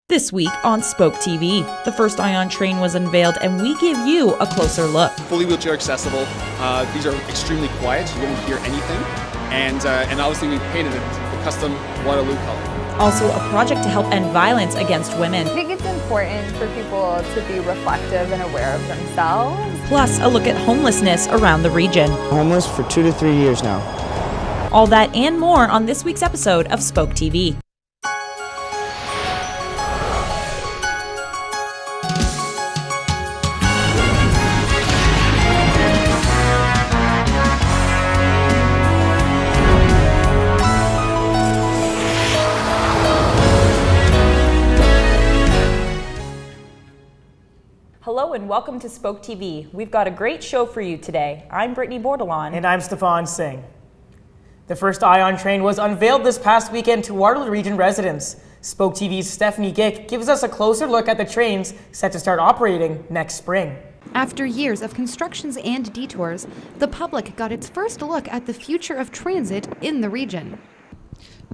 This week on SpokeTV, the first Ion train was unveiled and we give you a closer look. Fully wheelchair accessible. These are extremely quiet, you won't hear anything. And obviously we painted it the custom Waterloo color. Also a project to help end violence against women. I think it's important for people to be reflective and aware of themselves. Plus a look at homelessness around the region. Homeless for 2 to 3 years now. All that and more on this week's episode of SpokeTV. Hello and welcome to SpokeTV. We've got a great show for you today. I'm Brittany Bordelon. And I'm Stefan Singh. The first Ion train was unveiled this past weekend to Waterloo Region residents. SpokeTV's Stephanie Gick gives us a closer look at the trains set to start operating next spring. After years of constructions and detours, the public got its first look at the future of transit in the region.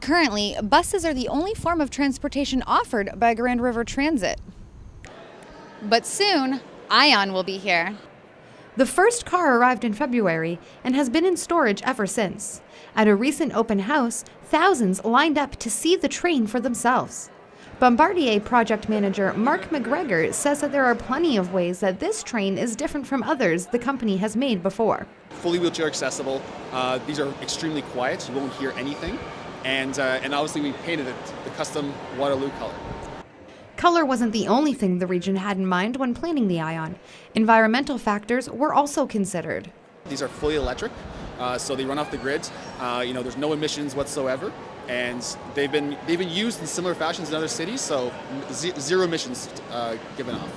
Currently, buses are the only form of transportation offered by Grand River Transit. But soon, Ion will be here. The first car arrived in February and has been in storage ever since. At a recent open house, thousands lined up to see the train for themselves. Bombardier project manager Mark McGregor says that there are plenty of ways that this train is different from others the company has made before. Fully wheelchair accessible. These are extremely quiet, you won't hear anything. And obviously we painted it the custom Waterloo color. Color wasn't the only thing the region had in mind when planning the Ion. Environmental factors were also considered. These are fully electric, so they run off the grid. There's no emissions whatsoever, and they've been used in similar fashions in other cities, so zero emissions given off.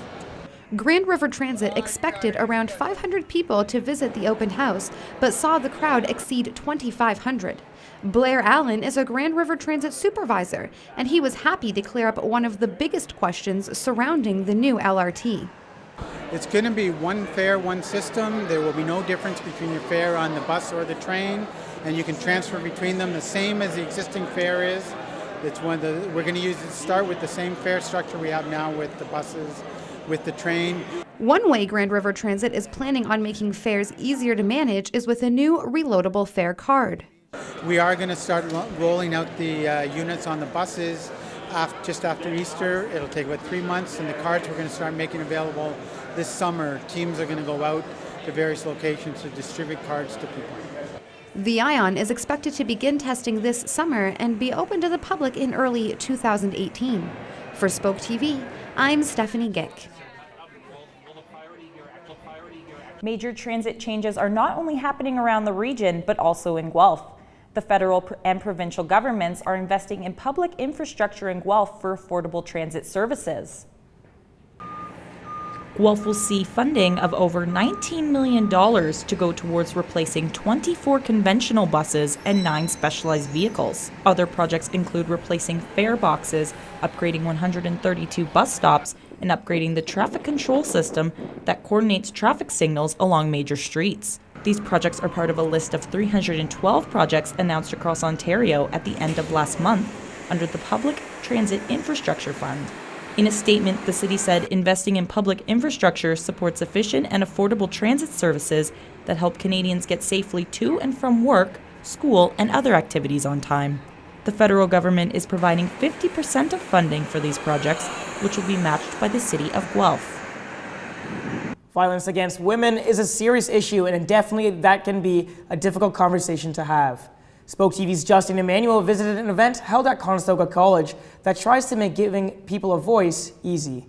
Grand River Transit expected around 500 people to visit the open house, but saw the crowd exceed 2,500. Blair Allen is a Grand River Transit supervisor, and he was happy to clear up one of the biggest questions surrounding the new LRT. It's going to be one fare, one system. There will be no difference between your fare on the bus or the train, and you can transfer between them the same as the existing fare is. We're going to start with the same fare structure we have now with the buses, with the train. One way Grand River Transit is planning on making fares easier to manage is with a new reloadable fare card. We are going to start rolling out the units on the buses just after Easter. It'll take about 3 months, and the cards we're going to start making available this summer. Teams are going to go out to various locations to distribute cards to people. The Ion is expected to begin testing this summer and be open to the public in early 2018. For SpokeTV, I'm Stephanie Gick. Major transit changes are not only happening around the region, but also in Guelph. The federal and provincial governments are investing in public infrastructure in Guelph for affordable transit services. Guelph will see funding of over $19 million to go towards replacing 24 conventional buses and 9 specialized vehicles. Other projects include replacing fare boxes, upgrading 132 bus stops, and upgrading the traffic control system that coordinates traffic signals along major streets. These projects are part of a list of 312 projects announced across Ontario at the end of last month under the Public Transit Infrastructure Fund. In a statement, the city said investing in public infrastructure supports efficient and affordable transit services that help Canadians get safely to and from work, school, and other activities on time. The federal government is providing 50% of funding for these projects, which will be matched by the city of Guelph. Violence against women is a serious issue, and definitely that can be a difficult conversation to have. SpokeTV's Justin Emmanuel visited an event held at Conestoga College that tries to make giving people a voice easy.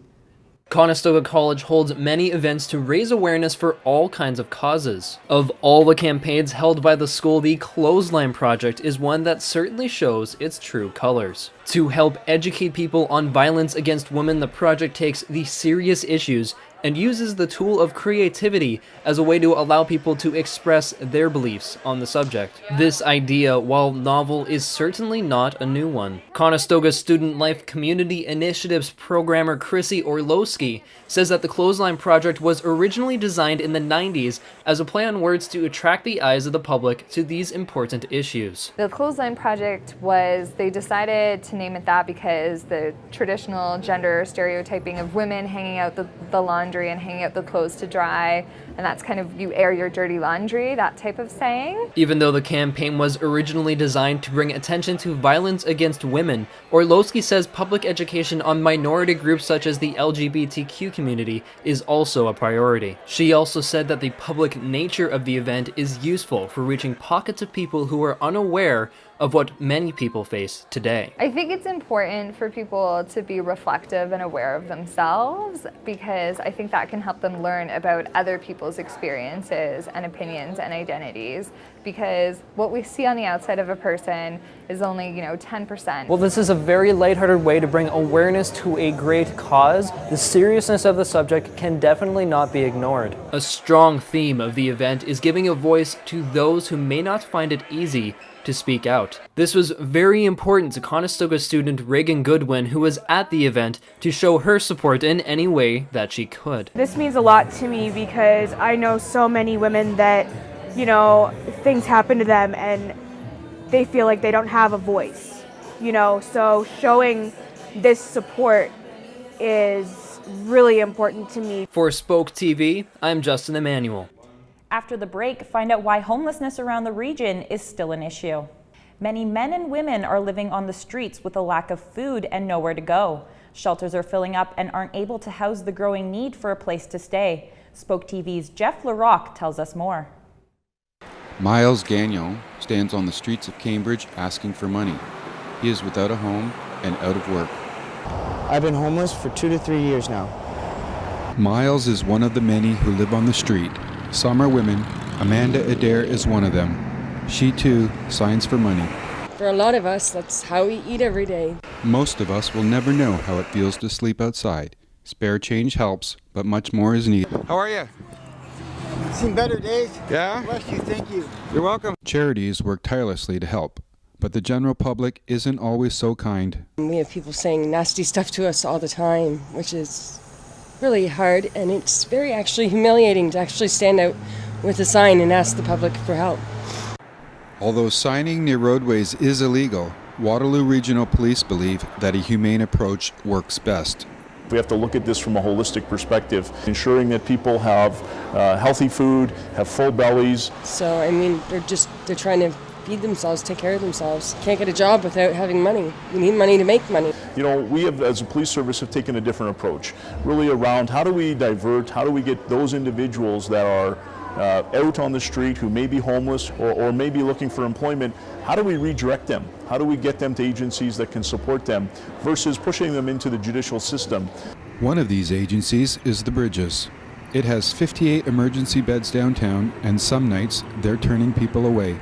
Conestoga College holds many events to raise awareness for all kinds of causes. Of all the campaigns held by the school, the Clothesline Project is one that certainly shows its true colors. To help educate people on violence against women, the project takes these serious issues and uses the tool of creativity as a way to allow people to express their beliefs on the subject. This idea, while novel, is certainly not a new one. Conestoga Student Life Community Initiatives programmer Chrissy Orlowski says that the Clothesline Project was originally designed in the 90s as a play on words to attract the eyes of the public to these important issues. The Clothesline Project they decided to to name it that because the traditional gender stereotyping of women hanging out the laundry and hanging out the clothes to dry, and that's kind of you air your dirty laundry, that type of saying. Even though the campaign was originally designed to bring attention to violence against women, Orlowski says public education on minority groups such as the LGBTQ community is also a priority. She also said that the public nature of the event is useful for reaching pockets of people who are unaware of what many people face today. I think it's important for people to be reflective and aware of themselves because I think that can help them learn about other people's experiences and opinions and identities, because what we see on the outside of a person is only, 10%. Well, this is a very lighthearted way to bring awareness to a great cause. The seriousness of the subject can definitely not be ignored. A strong theme of the event is giving a voice to those who may not find it easy to speak out. This was very important to Conestoga student Reagan Goodwin, who was at the event, to show her support in any way that she could. This means a lot to me because I know so many women that, things happen to them and they feel like they don't have a voice, so showing this support is really important to me. For SpokeTV, I'm Justin Emmanuel. After the break, find out why homelessness around the region is still an issue. Many men and women are living on the streets with a lack of food and nowhere to go. Shelters are filling up and aren't able to house the growing need for a place to stay. SpokeTV's Jeff LaRocque tells us more. Miles Gagnon stands on the streets of Cambridge asking for money. He is without a home and out of work. I've been homeless for 2 to 3 years now. Miles is one of the many who live on the street. Some are women. Amanda Adair is one of them. She too signs for money. For a lot of us, that's how we eat every day. Most of us will never know how it feels to sleep outside. Spare change helps, but much more is needed. How are you? Seen better days. Yeah? Bless you, thank you. You're welcome. Charities work tirelessly to help, but the general public isn't always so kind. We have people saying nasty stuff to us all the time, which is really hard, and it's very actually humiliating to actually stand out with a sign and ask the public for help. Although signing near roadways is illegal, Waterloo Regional Police believe that a humane approach works best. We have to look at this from a holistic perspective, ensuring that people have healthy food, have full bellies. So, they're trying to feed themselves, take care of themselves. Can't get a job without having money. You need money to make money. We have, as a police service, have taken a different approach, really around how do we divert, how do we get those individuals that are out on the street who may be homeless or may be looking for employment, how do we redirect them? How do we get them to agencies that can support them versus pushing them into the judicial system? One of these agencies is the Bridges. It has 58 emergency beds downtown, and some nights they're turning people away.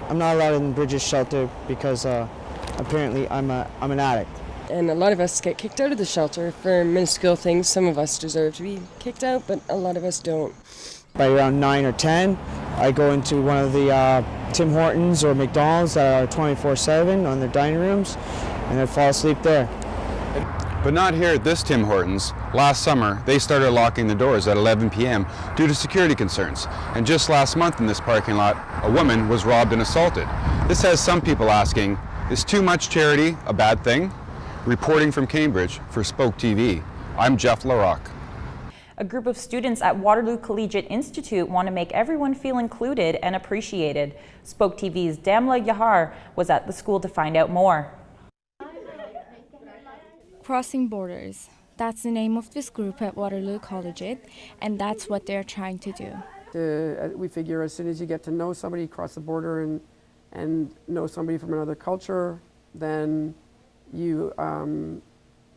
I'm not allowed in the Bridges shelter because apparently I'm an addict. And a lot of us get kicked out of the shelter for minuscule things. Some of us deserve to be kicked out, but a lot of us don't. By around 9 or 10, I go into one of the Tim Hortons or McDonald's that are 24/7 on their dining rooms, and I fall asleep there. But not here at this Tim Hortons. Last summer, they started locking the doors at 11 p.m. due to security concerns. And just last month in this parking lot, a woman was robbed and assaulted. This has some people asking, is too much charity a bad thing? Reporting from Cambridge for SpokeTV, I'm Jeff LaRocque. A group of students at Waterloo Collegiate Institute want to make everyone feel included and appreciated. SpokeTV's Damla Yahar was at the school to find out more. Crossing Borders. That's the name of this group at Waterloo Collegiate, and that's what they're trying to do. We figure as soon as you get to know somebody, cross the border and know somebody from another culture, then you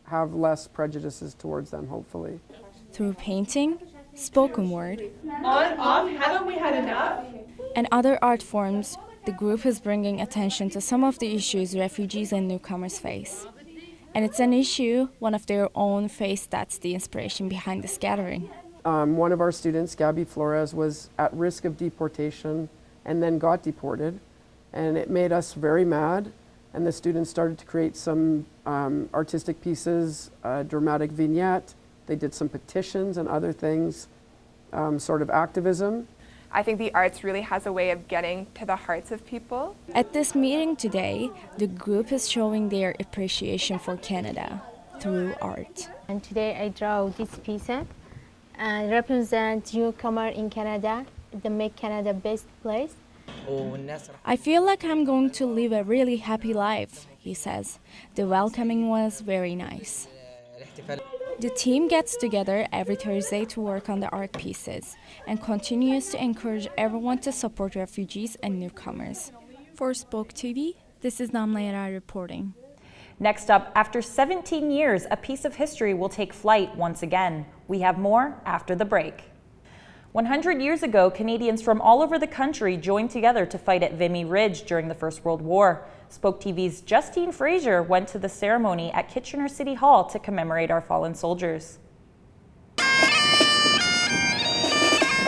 have less prejudices towards them, hopefully. Through painting, spoken word, on, off, haven't we had enough? And other art forms, the group is bringing attention to some of the issues refugees and newcomers face. And it's an issue one of their own face that's the inspiration behind this gathering. One of our students, Gabby Flores, was at risk of deportation and then got deported. And it made us very mad. And the students started to create some artistic pieces, a dramatic vignette. They did some petitions and other things, sort of activism. I think the arts really has a way of getting to the hearts of people. At this meeting today, the group is showing their appreciation for Canada through art. And today I draw this piece and represent newcomer in Canada, the make Canada best place. I feel like I'm going to live a really happy life, he says. The welcoming was very nice. The team gets together every Thursday to work on the art pieces and continues to encourage everyone to support refugees and newcomers. For SpokeTV, this is Namlayara reporting. Next up, after 17 years, a piece of history will take flight once again. We have more after the break. 100 years ago, Canadians from all over the country joined together to fight at Vimy Ridge during the First World War. SpokeTV's Justine Fraser went to the ceremony at Kitchener City Hall to commemorate our fallen soldiers.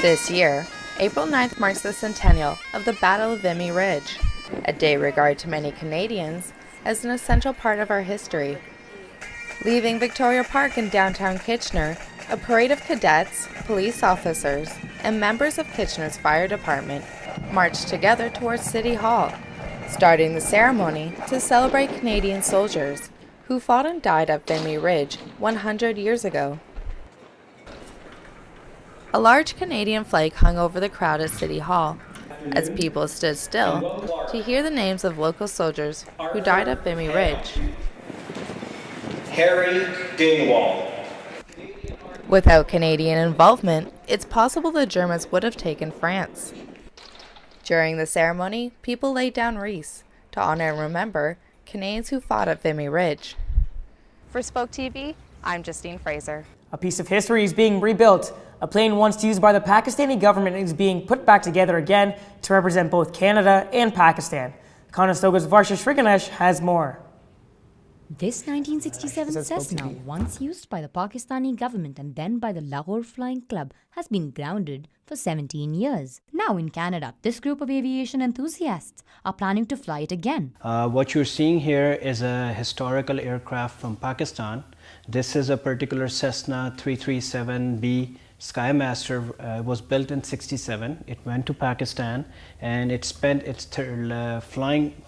This year, April 9th marks the centennial of the Battle of Vimy Ridge, a day regarded to many Canadians as an essential part of our history. Leaving Victoria Park in downtown Kitchener, a parade of cadets, police officers, and members of Kitchener's fire department marched together towards City Hall, starting the ceremony to celebrate Canadian soldiers who fought and died at Vimy Ridge 100 years ago. A large Canadian flag hung over the crowd at City Hall as people stood still to hear the names of local soldiers who died at Vimy Ridge. Harry Dingwall. Without Canadian involvement, it's possible the Germans would have taken France. During the ceremony, people laid down wreaths to honor and remember Canadians who fought at Vimy Ridge. For SpokeTV, I'm Justine Fraser. A piece of history is being rebuilt. A plane once used by the Pakistani government is being put back together again to represent both Canada and Pakistan. Conestoga's Varsha Shrikanesh has more. This 1967 Cessna, once used by the Pakistani government and then by the Lahore Flying Club, has been grounded for 17 years. Now in Canada, this group of aviation enthusiasts are planning to fly it again. What you're seeing here is a historical aircraft from Pakistan. This is a particular Cessna 337B Skymaster. Was built in '67. It went to Pakistan and it spent its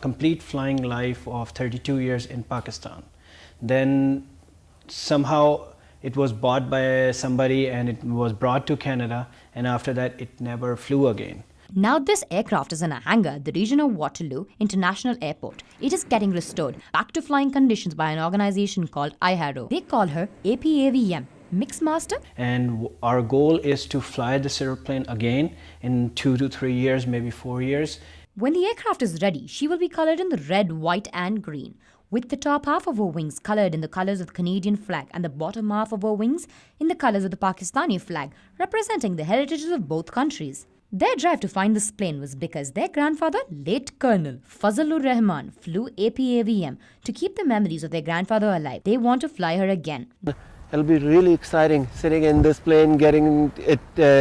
complete flying life of 32 years in Pakistan. Then somehow it was bought by somebody and it was brought to Canada, and after that it never flew again. Now this aircraft is in a hangar at the region of Waterloo International Airport. It is getting restored back to flying conditions by an organization called IHARO. They call her APAVM. Mixmaster? And our goal is to fly this airplane again in 2 to 3 years, maybe 4 years. When the aircraft is ready, she will be colored in the red, white and green, with the top half of her wings colored in the colors of the Canadian flag and the bottom half of her wings in the colors of the Pakistani flag, representing the heritages of both countries. Their drive to find this plane was because their grandfather, late Colonel Fazlur Rahman, flew APAVM to keep the memories of their grandfather alive. They want to fly her again. It'll be really exciting sitting in this plane, getting it,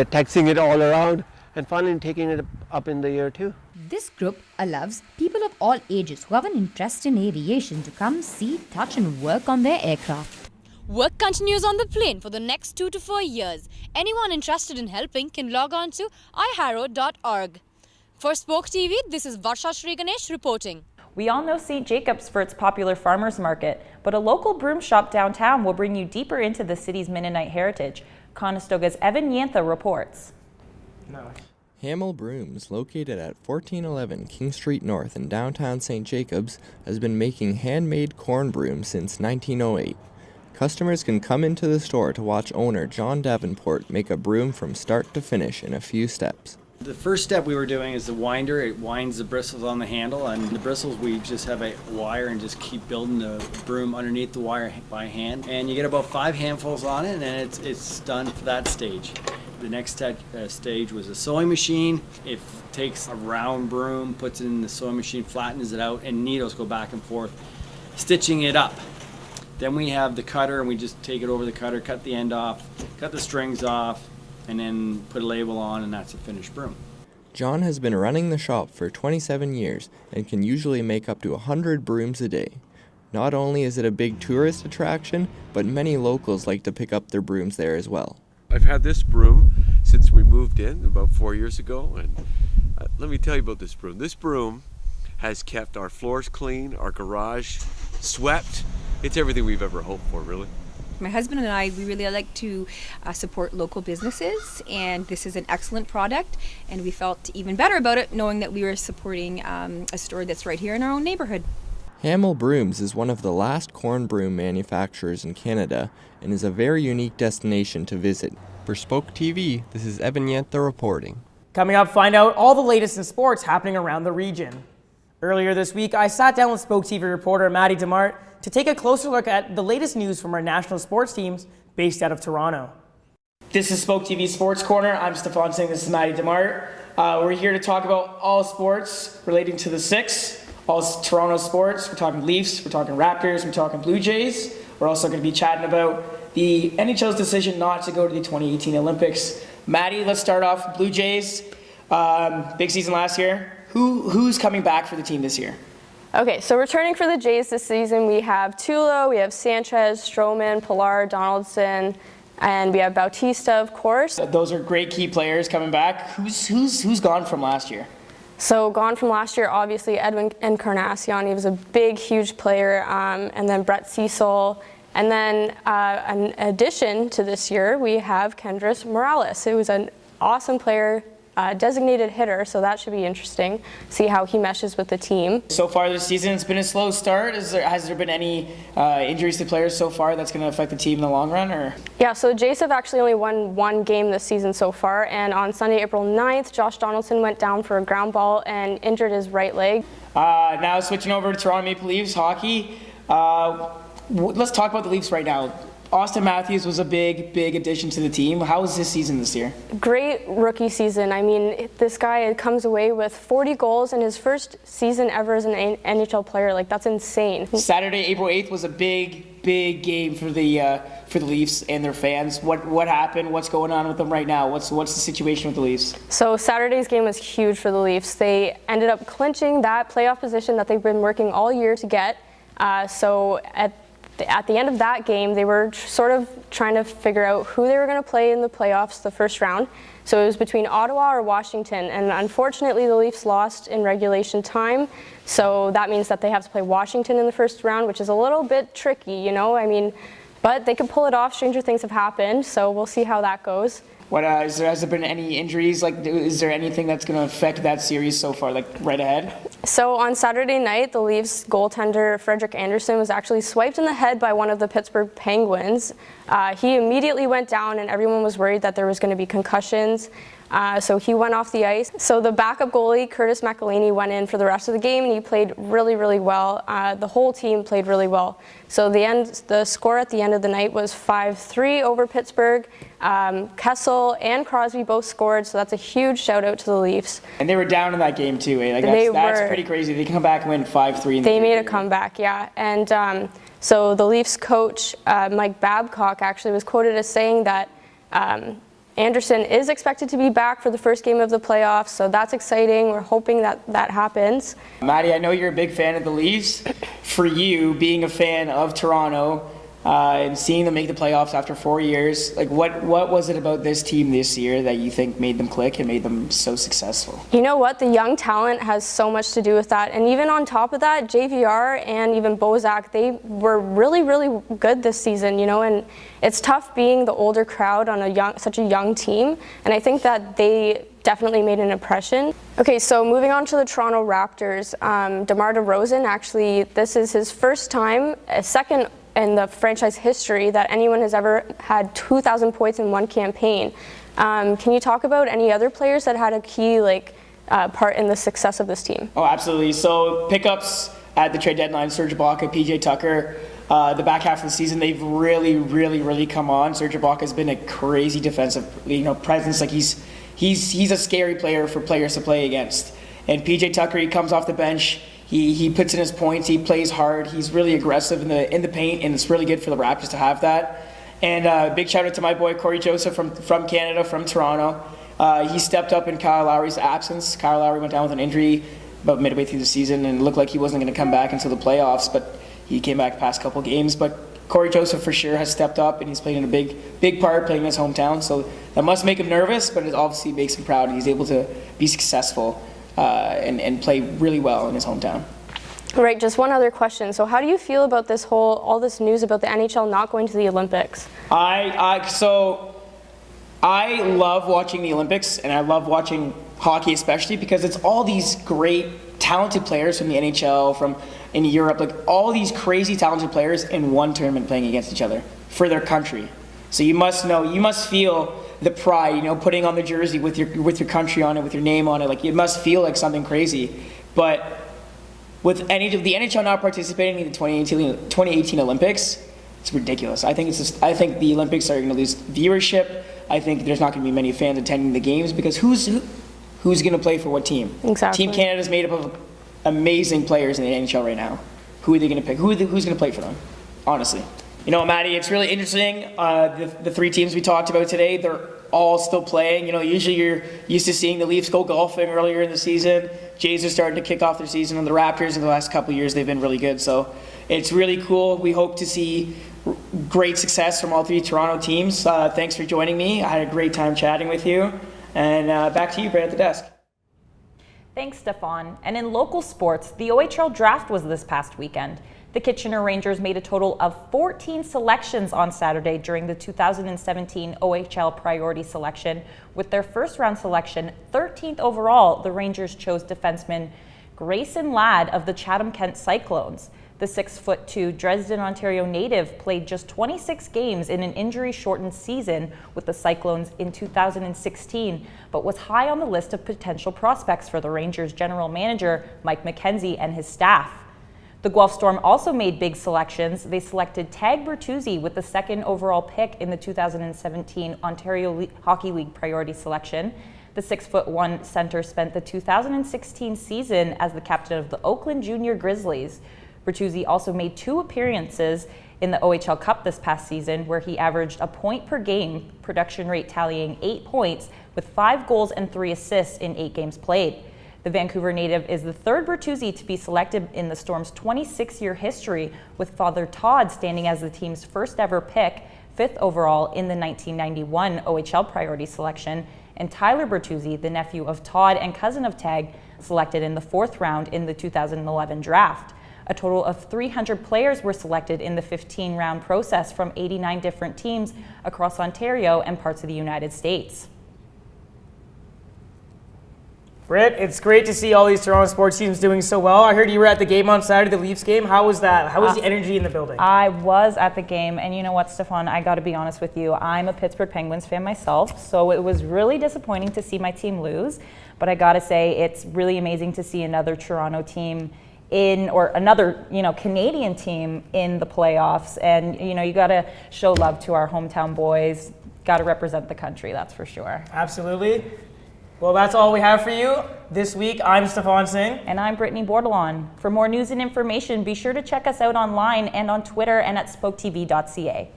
taxiing it all around, and finally taking it up in the air too. This group allows people of all ages who have an interest in aviation to come see, touch and work on their aircraft. Work continues on the plane for the next 2 to 4 years. Anyone interested in helping can log on to iharo.org. For SpokeTV, this is Varsha Shrikanesh reporting. We all know St. Jacobs for its popular farmers market, but a local broom shop downtown will bring you deeper into the city's Mennonite heritage. Conestoga's Evan Yantha reports. Hamel Brooms, located at 1411 King Street North in downtown St. Jacobs, has been making handmade corn brooms since 1908. Customers can come into the store to watch owner John Davenport make a broom from start to finish in a few steps. The first step we were doing is the winder. It winds the bristles on the handle, and the bristles we just have a wire and just keep building the broom underneath the wire by hand. And you get about 5 handfuls on it, and then it's done for that stage. The next stage was a sewing machine. It takes a round broom, puts it in the sewing machine, flattens it out, and needles go back and forth, stitching it up. Then we have the cutter, and we just take it over the cutter, cut the end off, cut the strings off, and then put a label on, and that's a finished broom. John has been running the shop for 27 years and can usually make up to 100 brooms a day. Not only is it a big tourist attraction, but many locals like to pick up their brooms there as well. I've had this broom since we moved in about 4 years ago. And let me tell you about this broom. This broom has kept our floors clean, our garage swept. It's everything we've ever hoped for, really. My husband and I, we really like to support local businesses, and this is an excellent product, and we felt even better about it knowing that we were supporting a store that's right here in our own neighborhood. Hamel Brooms is one of the last corn broom manufacturers in Canada and is a very unique destination to visit. For SpokeTV, this is Evan Yenta reporting. Coming up, find out all the latest in sports happening around the region. Earlier this week, I sat down with SpokeTV reporter Maddie DeMart to take a closer look at the latest news from our national sports teams based out of Toronto. This is SpokeTV Sports Corner. I'm Stefan Singh. This is Maddie DeMart. We're here to talk about all sports relating to the Six, all Toronto sports. We're talking Leafs, we're talking Raptors, we're talking Blue Jays. We're also going to be chatting about the NHL's decision not to go to the 2018 Olympics. Maddie, let's start off with Blue Jays. Big season last year. Who's coming back for the team this year? Okay, so returning for the Jays this season, we have Tulo, we have Sanchez, Stroman, Pilar, Donaldson, and we have Bautista, of course. Those are great key players coming back. Who's gone from last year? So gone from last year, obviously Edwin Encarnacion. He was a big, huge player, and then Brett Cecil. And then an addition to this year, we have Kendrys Morales, who was an awesome player, designated hitter, so that should be interesting. See how he meshes with the team. So far this season, it's been a slow start. Has there been any injuries to players so far that's going to affect the team in the long run? Or? Yeah, so Jays have actually only won one game this season so far, and on Sunday, April 9th, Josh Donaldson went down for a ground ball and injured his right leg. Now switching over to Toronto Maple Leafs hockey. Let's talk about the Leafs right now. Austin Matthews was a big addition to the team. How was his season this year? Great rookie season. I mean, this guy comes away with 40 goals in his first season ever as an NHL player. Like, that's insane. Saturday, April 8th was a big game for the Leafs and their fans. What happened? What's going on with them right now? What's the situation with the Leafs? So Saturday's game was huge for the Leafs. They ended up clinching that playoff position that they've been working all year to get. So at the end of that game, they were sort of trying to figure out who they were going to play in the playoffs the first round. So it was between Ottawa or Washington, and unfortunately the Leafs lost in regulation time. So that means that they have to play Washington in the first round, which is a little bit tricky, you know? I mean, but they could pull it off. Stranger things have happened, so we'll see how that goes. Has there been any injuries? Like, is there anything that's going to affect that series so far, like right ahead? So on Saturday night, the Leafs goaltender Frederik Andersen was actually swiped in the head by one of the Pittsburgh Penguins. He immediately went down, and everyone was worried that there was going to be concussions. So he went off the ice. So the backup goalie, Curtis McElhaney, went in for the rest of the game, and he played really well. The whole team played really well. So the score at the end of the night was 5-3 over Pittsburgh. Kessel and Crosby both scored, so that's a huge shout out to the Leafs. And they were down in that game too, eh? Like that's pretty crazy. They come back and win 5-3. They made a comeback, yeah. And so the Leafs coach, Mike Babcock, actually was quoted as saying that Anderson is expected to be back for the first game of the playoffs, so that's exciting. We're hoping that happens. Maddie, I know you're a big fan of the Leafs. For you, being a fan of Toronto and seeing them make the playoffs after 4 years, like what was it about this team this year that you think made them click and made them so successful? You know what? The young talent has so much to do with that. And even on top of that, JVR and even Bozak, they were really good this season, you know, and it's tough being the older crowd on such a young team. And I think that they definitely made an impression. Okay, so moving on to the Toronto Raptors, DeMar DeRozan, actually, this is his first time, second in the franchise history that anyone has ever had 2,000 points in one campaign. Can you talk about any other players that had a key part in the success of this team? Oh, absolutely. So pickups at the trade deadline, Serge Ibaka, PJ Tucker. The back half of the season, they've really come on. Serge Ibaka has been a crazy defensive, presence. Like he's a scary player for players to play against. And PJ Tucker, he comes off the bench. He puts in his points. He plays hard. He's really aggressive in the paint, and it's really good for the Raptors to have that. And big shout out to my boy Corey Joseph from Canada, from Toronto. He stepped up in Kyle Lowry's absence. Kyle Lowry went down with an injury about midway through the season, and it looked like he wasn't going to come back until the playoffs. But he came back past couple games. But Corey Joseph for sure has stepped up, and he's played in a big part playing in his hometown. So that must make him nervous, but it obviously makes him proud. He's able to be successful and play really well in his hometown. Right, just one other question. So how do you feel about all this news about the NHL not going to the Olympics? So I love watching the Olympics, and I love watching hockey especially because it's all these great, talented players from the NHL, from in Europe, like all these crazy talented players in one tournament playing against each other for their country. So you must feel the pride, putting on the jersey with your country on it, with your name on it. Like it must feel like something crazy. But with the NHL not participating in the 2018 Olympics, it's ridiculous. I think the Olympics are going to lose viewership. I think there's not going to be many fans attending the games because who's going to play for what team? Exactly. Team Canada is made up of amazing players in the NHL right now. Who are they going to pick? Who's going to play for them? Honestly. Maddie, it's really interesting. The three teams we talked about today, they're all still playing. Usually you're used to seeing the Leafs go golfing earlier in the season. Jays are starting to kick off their season, and the Raptors in the last couple of years, they've been really good. So it's really cool. We hope to see great success from all three Toronto teams. Thanks for joining me. I had a great time chatting with you. And back to you, Brad, at the desk. Thanks, Stefan. And in local sports, the OHL Draft was this past weekend. The Kitchener Rangers made a total of 14 selections on Saturday during the 2017 OHL Priority Selection. With their first-round selection, 13th overall, the Rangers chose defenseman Grayson Ladd of the Chatham-Kent Cyclones. The 6'2" Dresden, Ontario native played just 26 games in an injury-shortened season with the Cyclones in 2016, but was high on the list of potential prospects for the Rangers' general manager, Mike McKenzie, and his staff. The Guelph Storm also made big selections. They selected Tag Bertuzzi with the 2nd overall pick in the 2017 Ontario Hockey League Priority Selection. The 6'1" center spent the 2016 season as the captain of the Oakland Junior Grizzlies. Bertuzzi also made 2 appearances in the OHL Cup this past season, where he averaged a point per game, production rate tallying 8 points, with 5 goals and 3 assists in 8 games played. The Vancouver native is the 3rd Bertuzzi to be selected in the Storm's 26-year history, with Father Todd standing as the team's first ever pick, 5th overall in the 1991 OHL Priority Selection, and Tyler Bertuzzi, the nephew of Todd and cousin of Tag, selected in the 4th round in the 2011 draft. A total of 300 players were selected in the 15-round process from 89 different teams across Ontario and parts of the United States. Britt, it's great to see all these Toronto sports teams doing so well. I heard you were at the game on Saturday, the Leafs game. How was that? How was the energy in the building? I was at the game, and you know what, Stefan, I got to be honest with you. I'm a Pittsburgh Penguins fan myself, so it was really disappointing to see my team lose. But I got to say, it's really amazing to see another Toronto team or another, Canadian team in the playoffs. And, you got to show love to our hometown boys. Got to represent the country, that's for sure. Absolutely. Well, that's all we have for you this week. I'm Stefan Singh. And I'm Brittany Bordelon. For more news and information, be sure to check us out online and on Twitter and at SpokeTV.ca.